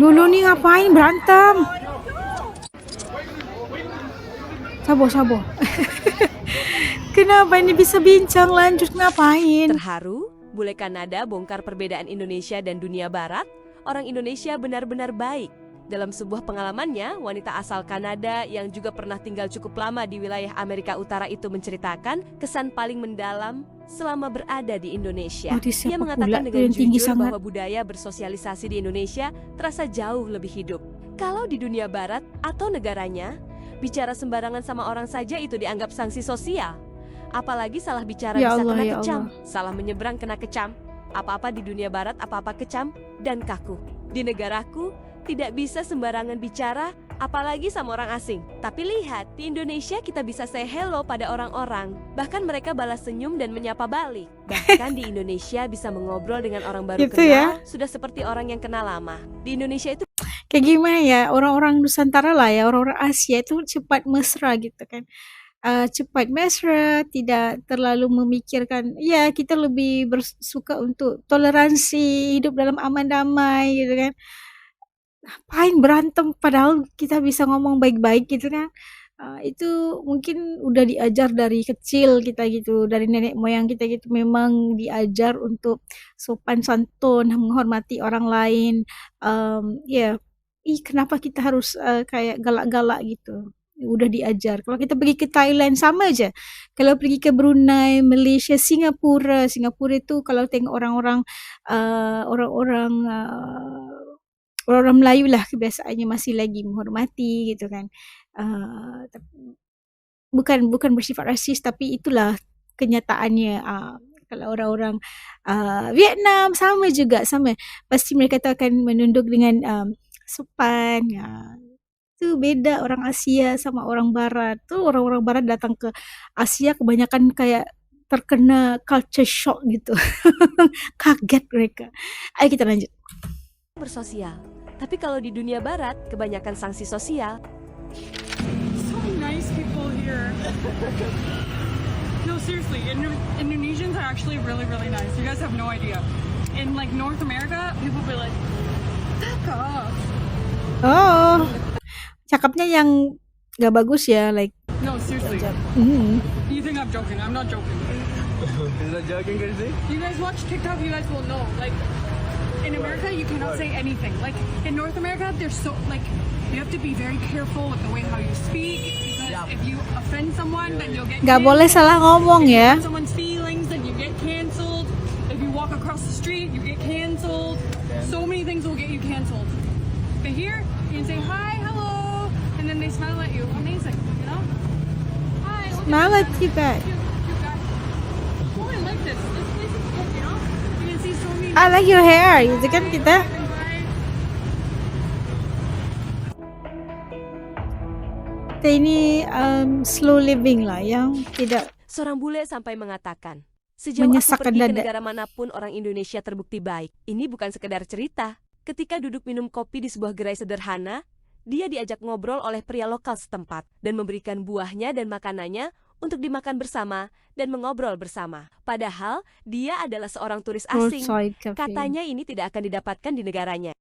Lulu nih ngapain berantem? Sabo. Kenapa ini bisa bincang lanjut ngapain? Terharu? Bule Kanada bongkar perbedaan Indonesia dan dunia barat? Orang Indonesia benar-benar baik. Dalam sebuah pengalamannya, wanita asal Kanada yang juga pernah tinggal cukup lama di wilayah Amerika Utara itu menceritakan kesan paling mendalam selama berada di Indonesia. Oh, di Dia siapa mengatakan pula dengan yang tinggi jujur sangat? bahwa budaya bersosialisasi di Indonesia terasa jauh lebih hidup. Kalau di dunia barat atau negaranya, bicara sembarangan sama orang saja itu dianggap sanksi sosial. Apalagi salah bicara Ya bisa Allah, kena ya kecam, Allah. salah menyeberang kena kecam. Apa-apa di dunia barat, apa-apa kecam dan kaku. Di negaraku, tidak bisa sembarangan bicara, apalagi sama orang asing. Tapi lihat, di Indonesia kita bisa say hello pada orang-orang. Bahkan mereka balas senyum dan menyapa balik. Bahkan di Indonesia bisa mengobrol dengan orang baru Gitu ya. kenal, sudah seperti orang yang kenal lama. Di Indonesia itu Kayak gimana ya, orang-orang Nusantara lah ya, orang-orang Asia itu cepat mesra gitu kan. Cepat mesra, tidak terlalu memikirkan, ya kita lebih suka untuk toleransi, hidup dalam aman damai gitu kan. Ngapain berantem padahal kita bisa ngomong baik-baik gitu kan. Itu mungkin udah diajar dari kecil kita gitu, dari nenek moyang kita gitu, memang diajar untuk sopan santun, menghormati orang lain. Ya, kenapa kita harus kayak galak-galak gitu? Udah diajar. Kalau kita pergi ke Thailand sama aja. Kalau pergi ke Brunei, Malaysia, Singapura itu kalau tengok orang-orang orang-orang orang Melayu lah kebiasaannya masih lagi menghormati gitu kan. Bukan bersifat rasis, tapi itulah kenyataannya. Kalau orang-orang Vietnam sama juga, sama. Pasti mereka tu akan menunduk dengan sopan. Itu beda orang Asia sama orang Barat. Tu orang-orang Barat datang ke Asia kebanyakan kayak terkena culture shock gitu. Kaget mereka. Ayo kita lanjut. bersosial. Tapi kalau di dunia barat, kebanyakan sanksi sosial. So nice people here. No, seriously, Indonesians are actually really, really nice. You guys have no idea. In like North America, people be like, "Fuck off." Oh, cakapnya yang gak bagus ya, like. No, seriously. You think I'm joking? I'm not joking. Is that joking, Kirsty? You guys watch TikTok, you guys will know. Like, in America, you cannot say anything. Like, in North America, they're so, like, you have to be very careful with the way how you speak. Because if you offend someone, then you'll get Gak boleh canceled. salah ngomong If you ya. hurt someone's feelings, then you get canceled. If you walk across the street, you get canceled. So many things will get you canceled. But here, you can say hi, hello, and then they smile at you. Amazing, you know? Hi, look Smile at this you guys. cute guy. Oh, I like this. This place is good, you know? You can see so many. I like your hair, gitu kan kita. Driving by. Kita ini slow living lah, yang tidak. Seorang bule sampai mengatakan, sejauh aku Menyesakkan pergi ke dada. negara manapun orang Indonesia terbukti baik. Ini bukan sekedar cerita. Ketika duduk minum kopi di sebuah gerai sederhana, dia diajak ngobrol oleh pria lokal setempat dan memberikan buahnya dan makanannya untuk dimakan bersama dan mengobrol bersama. Padahal dia adalah seorang turis asing. Roadside cafe. Katanya ini tidak akan didapatkan di negaranya.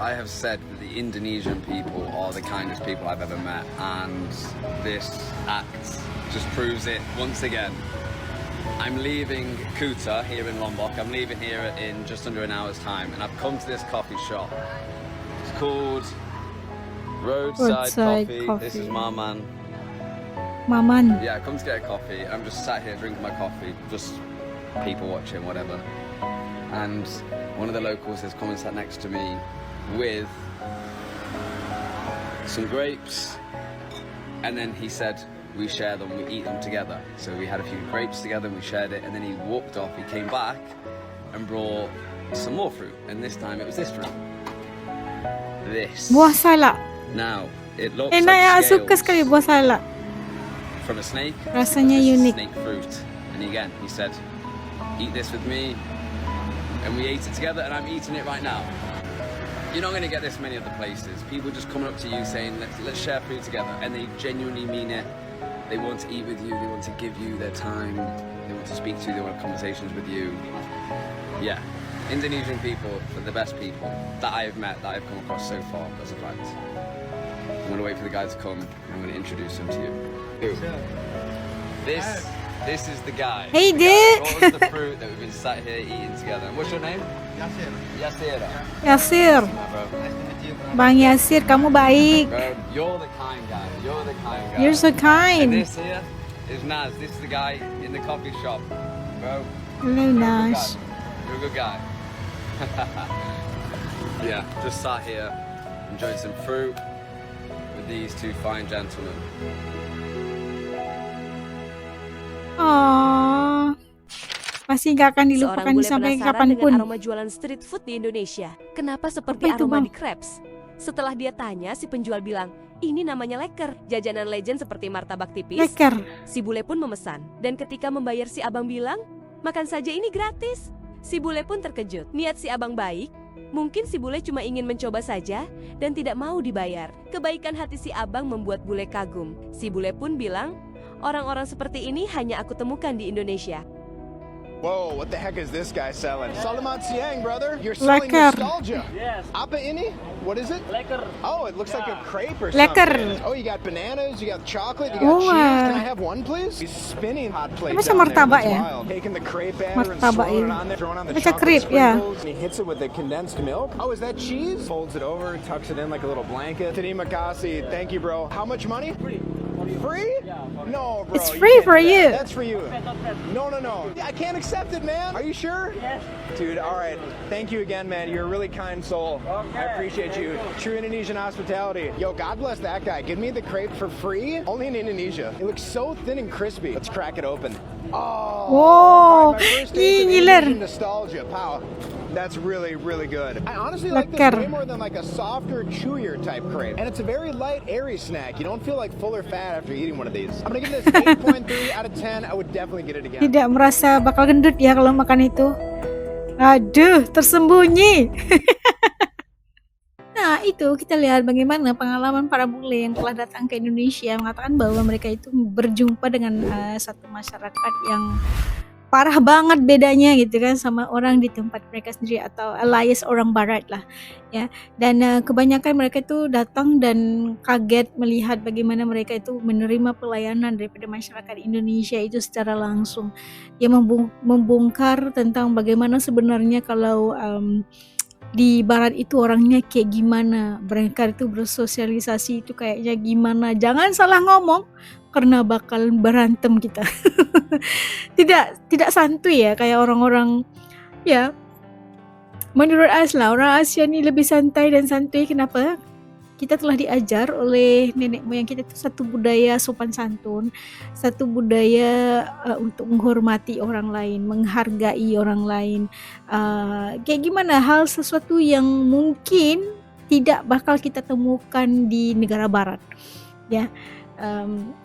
I have said that the Indonesian people are the kindest people I've ever met, and this act just proves it once again. I'm leaving Kuta here in Lombok. I'm leaving here in just under an hour's time, and I've come to this coffee shop. It's called Roadside Roadside Coffee. This is Coffee. Marman. Maman. Yeah, I come to get a coffee. I'm just sat here drinking my coffee, just people watching, whatever. And one of the locals has come and sat next to me with some grapes, and then he said, we share them, we eat them together. So we had a few grapes together, we shared it, and then he walked off, he came back and brought some more fruit, and this time it was this fruit. This. Buah salak. Now, it looks Enak like ya, suka scales sekali buah salak. from a snake. Rasanya This is unik. snake fruit. And again, he said, eat this with me. And we ate it together, and I'm eating it right now. You're not going to get this many other places. People just coming up to you saying, let's share food together. And they genuinely mean it. They want to eat with you. They want to give you their time. They want to speak to you. They want conversations with you. Yeah. Indonesian people are the best people that I've met, that I've come across so far, as a fact. I'm going to wait for the guy to come, and I'm going to introduce him to you. This is the guy. Hey, The guy dude. that brought us the fruit that we've been sat here eating together. And what's your name? Yasir. Yasir, Nah, bro. Bang Yasir, kamu baik. Bro, you're the kind guy. You're the kind guy. You're so And kind. this here is Naz. This is the guy in the coffee shop. Bro, Hello, you're a good Nash. guy. You're a good guy. Yeah, just sat here enjoying some fruit with these two fine gentlemen. Oh, pasti gak akan Seorang dilupakan bule sampai penasaran kapanpun. dengan aroma jualan street food di Indonesia. Kenapa seperti Apa itu, aroma Bang? di crepes? Setelah dia tanya, si penjual bilang, ini namanya leker, jajanan legend seperti martabak tipis. Leker. Si bule pun memesan, dan ketika membayar si abang bilang, makan saja ini gratis. Si bule pun terkejut, niat si abang baik. Mungkin si bule cuma ingin mencoba saja dan tidak mau dibayar. Kebaikan hati si abang membuat bule kagum. Si bule pun bilang, orang-orang seperti ini hanya aku temukan di Indonesia. Whoa, what the heck is this guy selling? Salamat siang, brother. You're selling Lekker. nostalgia. Yes. Apa ini? What is it? Lekker. Oh, it looks like a crepe or Lekker. something. Oh, you got bananas, you got chocolate, you got Oh, cheese. Can ah. I have one, please? He's spinning hot plates Macam down there. martabak That's ya? wild. Taking the crepe batter and Martabak throwing ya. it on there, throwing on the Macam chocolate crepe, ya. sprinkles. And he hits it with the condensed milk. Oh, is that cheese? Folds it over, tucks it in like a little blanket. Terima kasih. Thank you, bro. How much money? Free? No, bro. It's free can't for do that. you. That's for you. No. I can't accept it, man. Are you sure? Yes. Dude, all right. Thank you again, man. You're a really kind soul. I appreciate you. True Indonesian hospitality. Yo, God bless that guy. Give me the crepe for free. Only in Indonesia. It looks so thin and crispy. Let's crack it open. Oh. Wow. All right, my first taste of Gila. Indonesian nostalgia. Pow. That's really, really good. I honestly like this Lekker. way more than like a softer, chewier type crepe. And it's a very light, airy snack. You don't feel like full or fat after eating one of these. I'm gonna give this 8.3 out of 10. I would definitely get it again. Tidak merasa bakal gendut ya kalau makan itu. Aduh, tersembunyi. Nah, itu kita lihat bagaimana pengalaman para bule yang telah datang ke Indonesia mengatakan bahwa mereka itu berjumpa dengan satu masyarakat yang parah banget bedanya gitu kan sama orang di tempat mereka sendiri atau alias orang barat lah ya. Dan kebanyakan mereka itu datang dan kaget melihat bagaimana mereka itu menerima pelayanan daripada masyarakat Indonesia itu secara langsung. Dia membongkar tentang bagaimana sebenarnya kalau di barat itu orangnya kayak gimana, mereka itu bersosialisasi itu kayaknya gimana. Jangan salah ngomong karena bakal berantem kita. tidak santuy ya kayak orang-orang ya. Menurut Asla orang Asia ini lebih santai dan santuy. Kenapa? Kita telah diajar oleh nenek moyang kita itu satu budaya sopan santun, satu budaya untuk menghormati orang lain, menghargai orang lain. Kayak gimana hal sesuatu yang mungkin tidak bakal kita temukan di negara barat. Ya.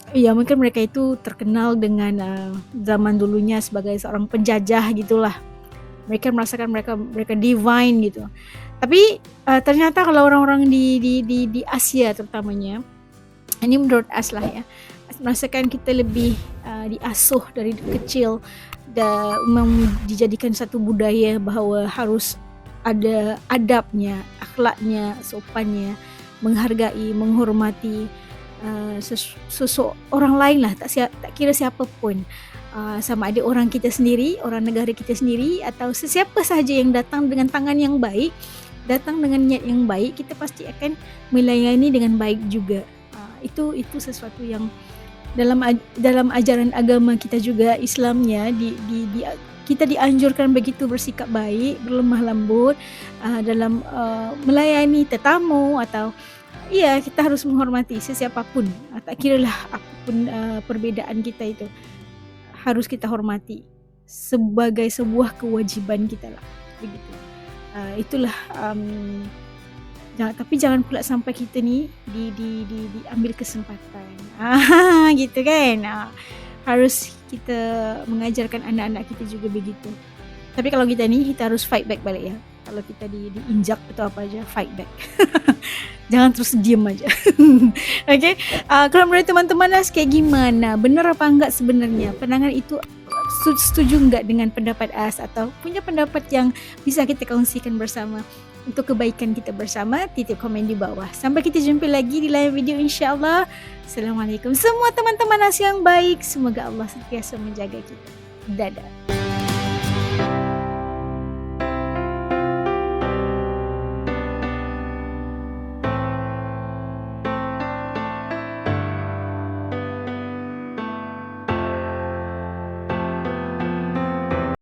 Ya mungkin mereka itu terkenal dengan zaman dulunya sebagai seorang penjajah gitulah. Mereka merasakan mereka divine gitu. Tapi ternyata kalau orang-orang di Asia terutamanya, ini menurut Aslah ya, merasakan kita lebih diasuh dari kecil dan dijadikan satu budaya bahwa harus ada adabnya, akhlaknya, sopannya, menghargai, menghormati orang lain lah, tak kira siapapun. Sama ada orang kita sendiri, orang negara kita sendiri atau sesiapa sahaja yang datang dengan tangan yang baik, datang dengan niat yang baik, kita pasti akan melayani dengan baik juga. Itu sesuatu yang dalam ajaran agama kita juga Islamnya kita dianjurkan begitu bersikap baik, berlemah lembut dalam melayani tetamu atau iya kita harus menghormati sesiapapun, tak kiralah apapun perbedaan kita itu harus kita hormati sebagai sebuah kewajiban kita lah begitu. Itulah tapi jangan pula sampai kita ni diambil kesempatan gitu kan. Harus kita mengajarkan anak-anak kita juga begitu. Tapi kalau kita harus fight back balik ya. Kalau kita diinjak atau apa aja, fight back. Jangan terus diam aja. Okay? Kalau menurut teman-teman kayak gimana? Benar apa enggak sebenarnya? Pandangan itu setuju enggak dengan pendapat As, atau punya pendapat yang bisa kita kongsikan bersama untuk kebaikan kita bersama, titip komen di bawah. Sampai kita jumpa lagi di lain video insya-Allah. Assalamualaikum semua teman-teman As yang baik. Semoga Allah sentiasa menjaga kita. Dadah.